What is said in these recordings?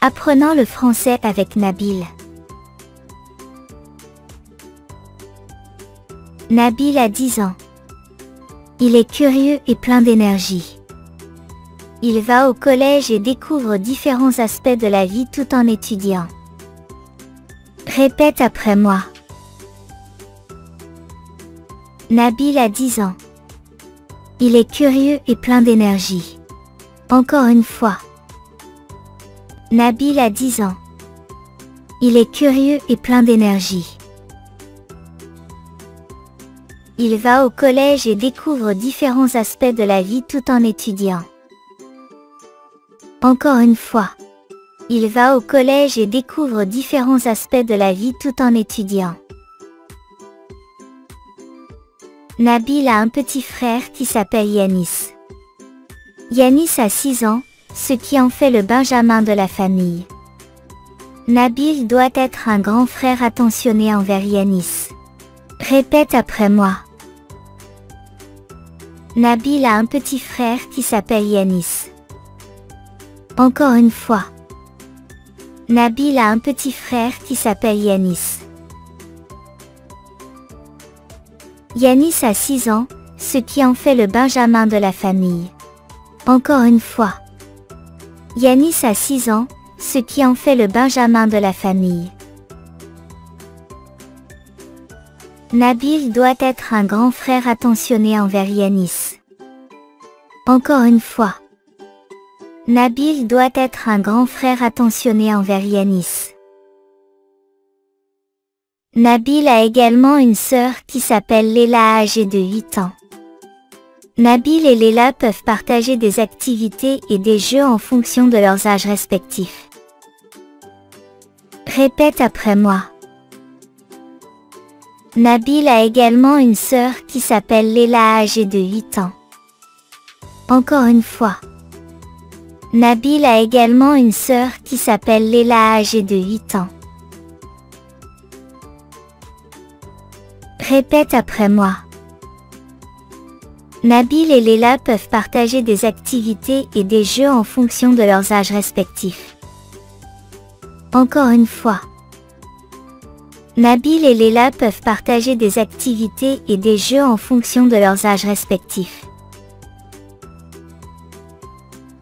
Apprenant le français avec Nabil. Nabil a 10 ans. Il est curieux et plein d'énergie. Il va au collège et découvre différents aspects de la vie tout en étudiant. Répète après moi. Nabil a 10 ans. Il est curieux et plein d'énergie. Encore une fois. Nabil a 10 ans. Il est curieux et plein d'énergie. Il va au collège et découvre différents aspects de la vie tout en étudiant. Encore une fois. Il va au collège et découvre différents aspects de la vie tout en étudiant. Nabil a un petit frère qui s'appelle Yanis. Yanis a 6 ans, ce qui en fait le Benjamin de la famille. Nabil doit être un grand frère attentionné envers Yanis. Répète après moi. Nabil a un petit frère qui s'appelle Yanis. Encore une fois. Nabil a un petit frère qui s'appelle Yanis. Yanis a 6 ans, ce qui en fait le Benjamin de la famille. Encore une fois. Yanis a 6 ans, ce qui en fait le Benjamin de la famille. Nabil doit être un grand frère attentionné envers Yanis. Encore une fois. Nabil doit être un grand frère attentionné envers Yanis. Nabil a également une sœur qui s'appelle Léla âgée de 8 ans. Nabil et Léla peuvent partager des activités et des jeux en fonction de leurs âges respectifs. Répète après moi. Nabil a également une sœur qui s'appelle Léla âgée de 8 ans. Encore une fois. Nabil a également une sœur qui s'appelle Léla âgée de 8 ans. Répète après moi. Nabil et Léla peuvent partager des activités et des jeux en fonction de leurs âges respectifs. Encore une fois. Nabil et Léla peuvent partager des activités et des jeux en fonction de leurs âges respectifs.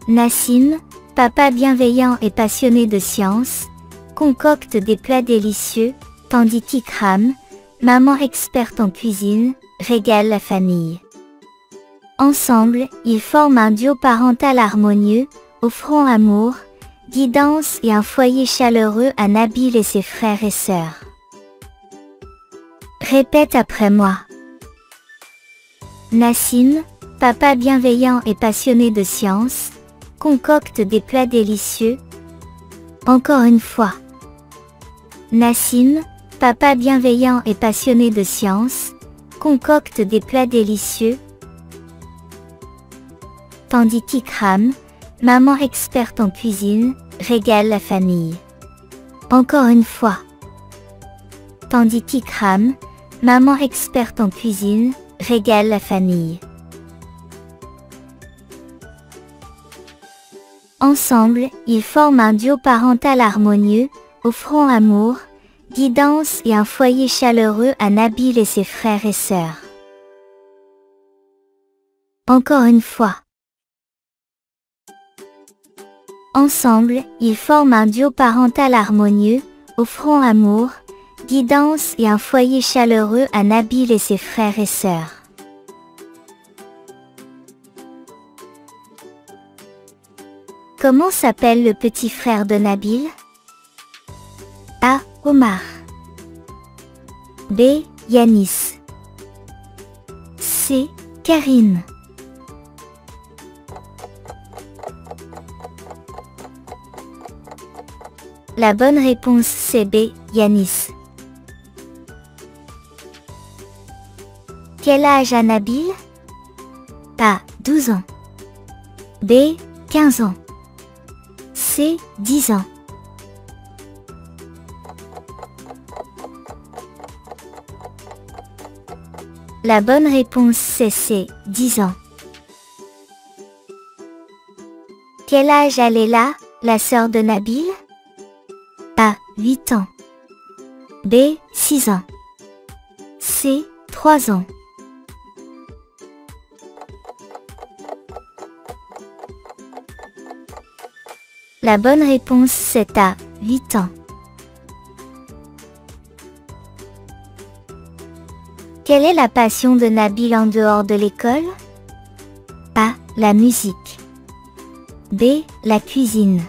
Nassim, papa bienveillant et passionné de science, concocte des plats délicieux, tandis qu'Ikram, maman experte en cuisine, régale la famille. Ensemble, ils forment un duo parental harmonieux, offrant amour, guidance et un foyer chaleureux à Nabil et ses frères et sœurs. Répète après moi. Nassim, papa bienveillant et passionné de science, concocte des plats délicieux. Encore une fois. Nassim, papa bienveillant et passionné de science, concocte des plats délicieux. Tandis qu'Ikram, maman experte en cuisine, régale la famille. Encore une fois. Tandis qu'Ikram, maman experte en cuisine, régale la famille. Ensemble, ils forment un duo parental harmonieux, offrant amour, guidance et un foyer chaleureux à Nabil et ses frères et sœurs. Encore une fois. Ensemble, ils forment un duo parental harmonieux, offrant amour, guidance et un foyer chaleureux à Nabil et ses frères et sœurs. Comment s'appelle le petit frère de Nabil? A. Omar. B. Yanis. C. Karine. La bonne réponse c'est B. Yanis. Quel âge a Nabil? A. 12 ans. B. 15 ans. C. 10 ans. La bonne réponse c'est C. 10 ans. Quel âge a Léla, la sœur de Nabil? 8 ans. B. 6 ans. C. 3 ans. La bonne réponse c'est A. 8 ans. Quelle est la passion de Nabil en dehors de l'école? A. La musique. B. La cuisine.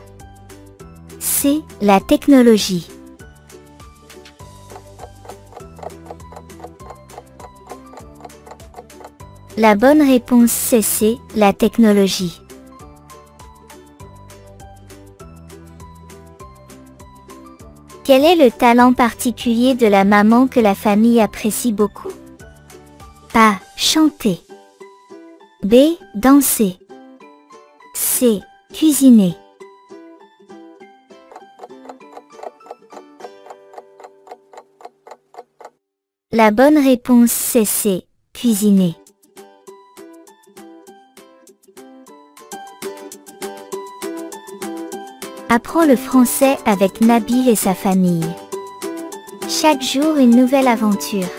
C. La technologie. La bonne réponse c'est C. La technologie. Quel est le talent particulier de la maman que la famille apprécie beaucoup? A. Chanter. B. Danser. C. Cuisiner. La bonne réponse c'est C. Cuisiner. Apprends le français avec Nabil et sa famille. Chaque jour une nouvelle aventure.